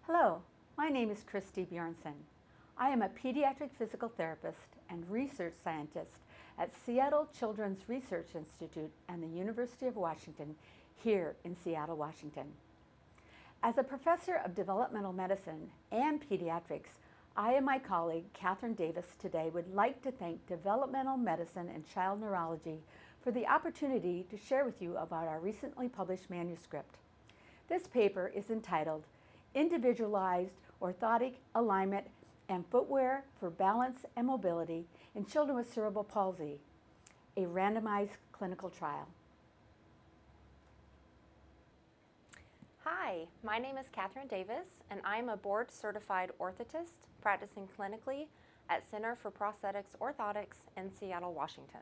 Hello, my name is Kristie Bjornson. I am a pediatric physical therapist and research scientist at Seattle Children's Research Institute and the University of Washington here in Seattle, Washington. As a professor of developmental medicine and pediatrics, I and my colleague Katherine Davis today would like to thank Developmental Medicine and Child Neurology for the opportunity to share with you about our recently published manuscript. This paper is entitled Individualized Orthotic Alignment and Footwear for Balance and Mobility in Children with Cerebral Palsy, a randomized clinical trial. Hi, my name is Katherine Davis, and I am a board-certified orthotist practicing clinically at Center for Prosthetics Orthotics in Seattle, Washington.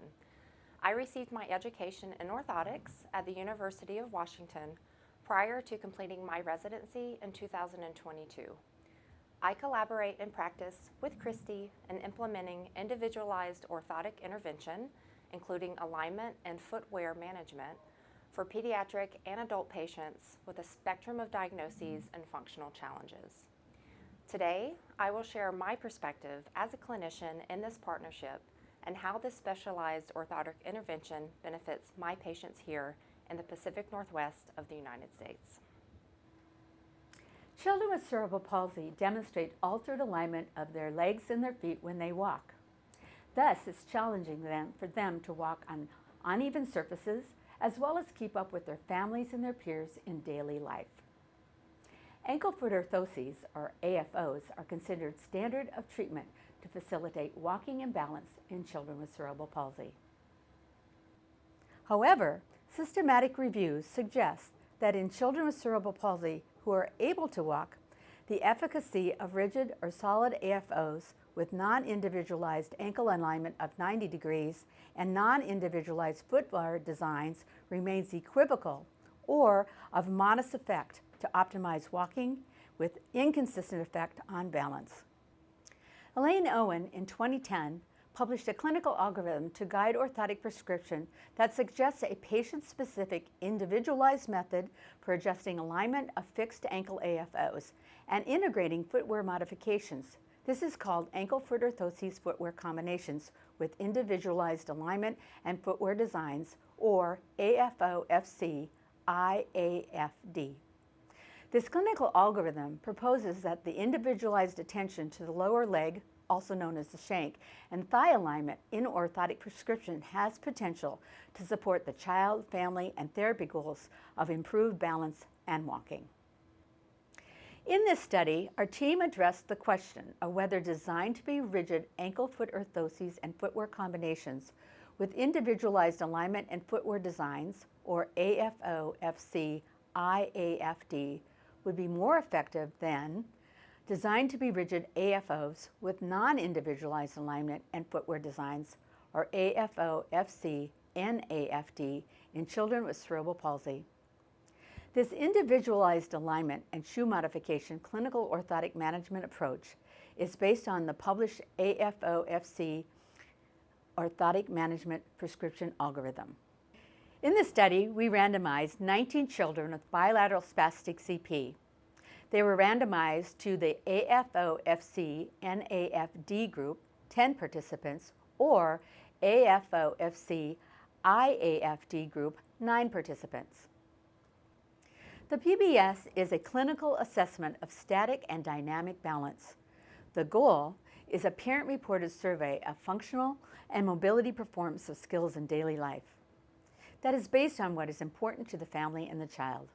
I received my education in orthotics at the University of Washington prior to completing my residency in 2022. I collaborate and practice with Kristie in implementing individualized orthotic intervention, including alignment and footwear management, for pediatric and adult patients with a spectrum of diagnoses and functional challenges. Today, I will share my perspective as a clinician in this partnership and how this specialized orthotic intervention benefits my patients here in the Pacific Northwest of the United States. Children with cerebral palsy demonstrate altered alignment of their legs and their feet when they walk. Thus, it's challenging for them to walk on uneven surfaces as well as keep up with their families and their peers in daily life. Ankle-foot orthoses, or AFOs, are considered standard of treatment to facilitate walking and balance in children with cerebral palsy. However, systematic reviews suggest that in children with cerebral palsy who are able to walk, the efficacy of rigid or solid AFOs with non-individualized ankle alignment of 90 degrees and non-individualized footwear designs remains equivocal or of modest effect to optimize walking with inconsistent effect on balance. Elaine Owen in 2010 published a clinical algorithm to guide orthotic prescription that suggests a patient-specific individualized method for adjusting alignment of fixed ankle AFOs and integrating footwear modifications. This is called ankle-foot orthoses footwear combinations with individualized alignment and footwear designs, or AFO-FC, IAFD. This clinical algorithm proposes that the individualized attention to the lower leg, also known as the shank, and thigh alignment in orthotic prescription has potential to support the child, family, and therapy goals of improved balance and walking. In this study, our team addressed the question of whether designed to be rigid ankle-foot orthoses and footwear combinations with individualized alignment and footwear designs, or AFO-FC, IAFD, would be more effective than designed to be rigid AFOs with non-individualized alignment and footwear designs, or AFO-FC, NAFD, in children with cerebral palsy. This individualized alignment and shoe modification clinical orthotic management approach is based on the published AFO-FC orthotic management prescription algorithm. In this study, we randomized 19 children with bilateral spastic CP. They were randomized to the AFO-FC NAFD group, 10 participants, or AFO-FC IAFD group, 9 participants. The PBS is a clinical assessment of static and dynamic balance. The goal is a parent-reported survey of functional and mobility performance of skills in daily life that is based on what is important to the family and the child.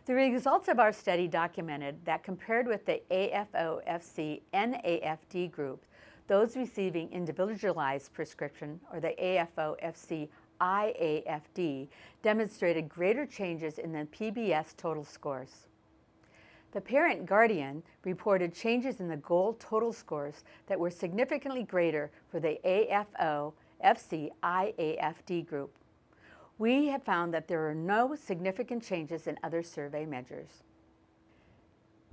The results of our study documented that compared with the AFO-FC NAFD group, those receiving individualized prescription, or the AFO-FC IAFD, demonstrated greater changes in the PBS total scores. The parent guardian reported changes in the goal total scores that were significantly greater for the AFO-FC IAFD group. We have found that there are no significant changes in other survey measures.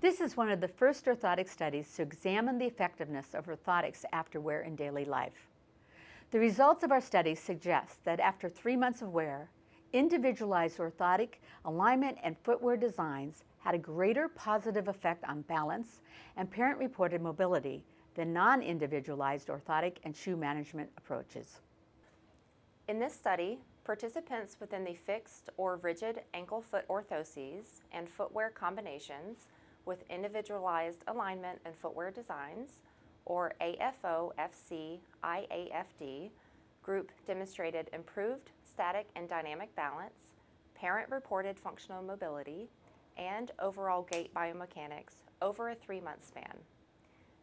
This is one of the first orthotic studies to examine the effectiveness of orthotics after wear in daily life. The results of our study suggest that after 3 months of wear, individualized orthotic alignment and footwear designs had a greater positive effect on balance and parent-reported mobility than non-individualized orthotic and shoe management approaches. In this study, participants within the fixed or rigid ankle-foot orthoses and footwear combinations with individualized alignment and footwear designs, or AFO-FC IAFD, group demonstrated improved static and dynamic balance, parent-reported functional mobility, and overall gait biomechanics over a 3-month span.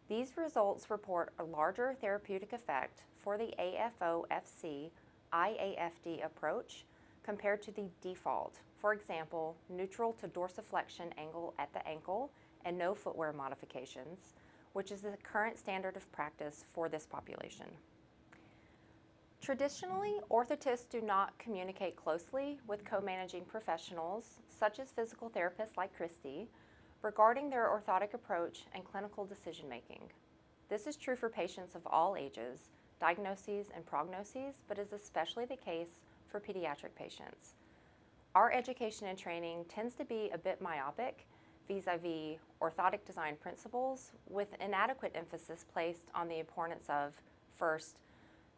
These results report a larger therapeutic effect for the AFO-FC IAFD approach compared to the default, for example, neutral to dorsiflexion angle at the ankle and no footwear modifications, which is the current standard of practice for this population. Traditionally, orthotists do not communicate closely with co-managing professionals, such as physical therapists like Kristie, regarding their orthotic approach and clinical decision-making. This is true for patients of all ages, diagnoses and prognoses, but is especially the case for pediatric patients. Our education and training tends to be a bit myopic vis-a-vis orthotic design principles, with inadequate emphasis placed on the importance of, first,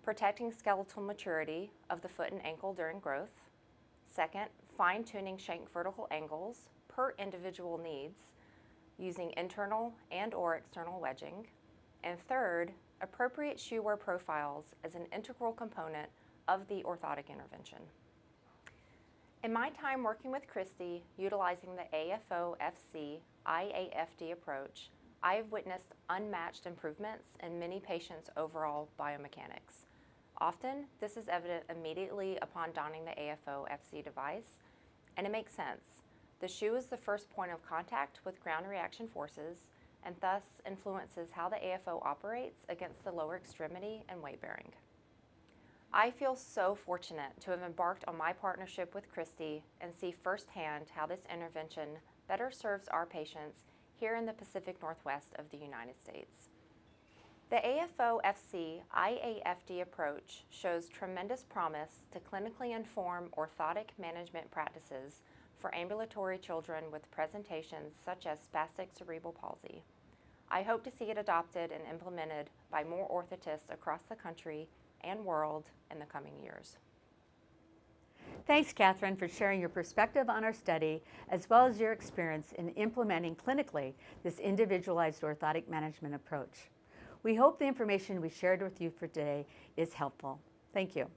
protecting skeletal maturity of the foot and ankle during growth. Second, fine-tuning shank vertical angles per individual needs using internal and/or external wedging. And third, appropriate shoe wear profiles as an integral component of the orthotic intervention. In my time working with Kristie, utilizing the AFO-FC IAFD approach, I have witnessed unmatched improvements in many patients' overall biomechanics. Often, this is evident immediately upon donning the AFO-FC device, and it makes sense. The shoe is the first point of contact with ground reaction forces and thus influences how the AFO operates against the lower extremity and weight bearing. I feel so fortunate to have embarked on my partnership with Kristie and see firsthand how this intervention better serves our patients here in the Pacific Northwest of the United States. The AFO-FC IAFD approach shows tremendous promise to clinically inform orthotic management practices for ambulatory children with presentations such as spastic cerebral palsy. I hope to see it adopted and implemented by more orthotists across the country and world in the coming years. Thanks, Katherine, for sharing your perspective on our study, as well as your experience in implementing clinically this individualized orthotic management approach. We hope the information we shared with you for today is helpful. Thank you.